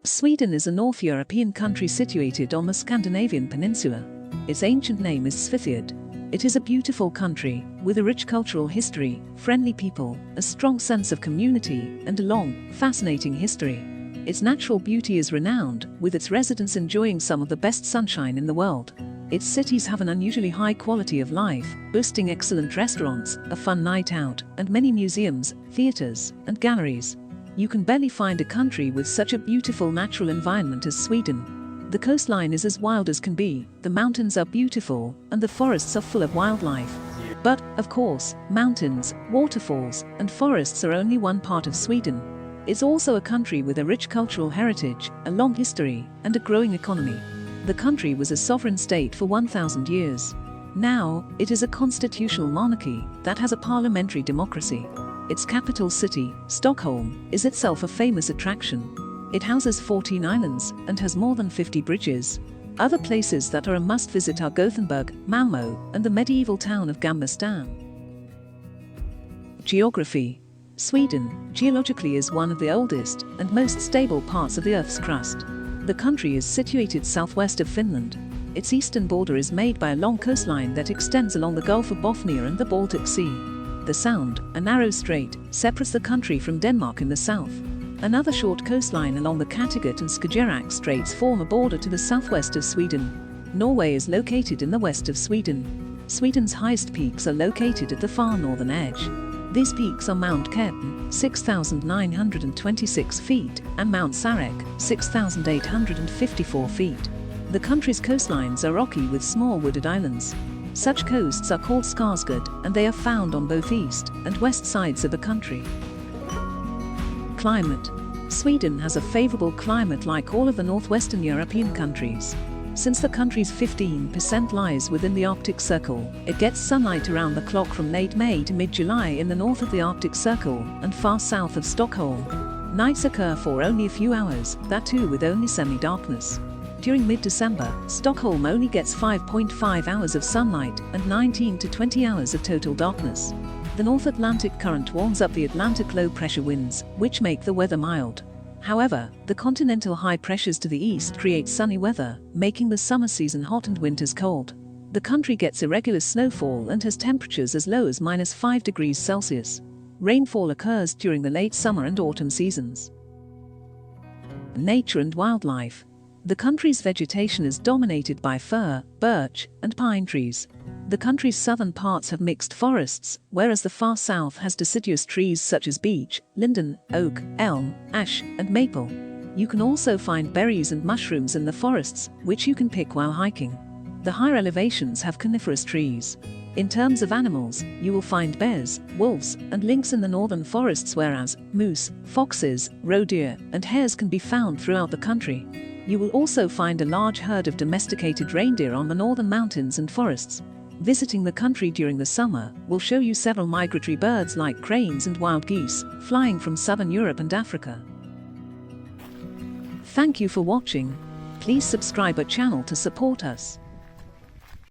Sweden is a North European country situated on the Scandinavian Peninsula. Its ancient name is Svithiod. It is a beautiful country, with a rich cultural history, friendly people, a strong sense of community, and a long, fascinating history. Its natural beauty is renowned, with its residents enjoying some of the best sunshine in the world. Its cities have an unusually high quality of life, boasting excellent restaurants, a fun night out, and many museums, theatres, and galleries. You can barely find a country with such a beautiful natural environment as Sweden. The coastline is as wild as can be, the mountains are beautiful, and the forests are full of wildlife. But, of course, mountains, waterfalls, and forests are only one part of Sweden. It's also a country with a rich cultural heritage, a long history, and a growing economy. The country was a sovereign state for 1,000 years. Now, it is a constitutional monarchy that has a parliamentary democracy. Its capital city, Stockholm, is itself a famous attraction. It houses 14 islands and has more than 50 bridges. Other places that are a must-visit are Gothenburg, Malmö, and the medieval town of Gamlestan. Geography. Sweden, geologically, is one of the oldest and most stable parts of the Earth's crust. The country is situated southwest of Finland. Its eastern border is made by a long coastline that extends along the Gulf of Bothnia and the Baltic Sea. The Sound, a narrow strait, separates the country from Denmark in the south. Another short coastline along the Kattegat and Skagerrak straits form a border to the southwest of Sweden. Norway is located in the west of Sweden. Sweden's highest peaks are located at the far northern edge. These peaks are Mount Kebn, 6,926 feet, and Mount Sarek, 6,854 feet. The country's coastlines are rocky with small wooded islands. Such coasts are called Skarsgård, and they are found on both east and west sides of the country. Climate. Sweden has a favorable climate like all of the northwestern European countries. Since the country's 15% lies within the Arctic Circle, it gets sunlight around the clock from late May to mid-July in the north of the Arctic Circle and far south of Stockholm. Nights occur for only a few hours, that too with only semi-darkness. During mid-December, Stockholm only gets 5.5 hours of sunlight and 19 to 20 hours of total darkness. The North Atlantic current warms up the Atlantic low-pressure winds, which make the weather mild. However, the continental high pressures to the east create sunny weather, making the summer season hot and winters cold. The country gets irregular snowfall and has temperatures as low as -5 degrees Celsius. Rainfall occurs during the late summer and autumn seasons. Nature and wildlife. The country's vegetation is dominated by fir, birch, and pine trees. The country's southern parts have mixed forests, whereas the far south has deciduous trees such as beech, linden, oak, elm, ash, and maple. You can also find berries and mushrooms in the forests, which you can pick while hiking. The higher elevations have coniferous trees. In terms of animals, you will find bears, wolves, and lynx in the northern forests, whereas moose, foxes, roe deer, and hares can be found throughout the country. You will also find a large herd of domesticated reindeer on the northern mountains and forests. Visiting the country during the summer will show you several migratory birds like cranes and wild geese, flying from southern Europe and Africa. Thank you for watching. Please subscribe our channel to support us.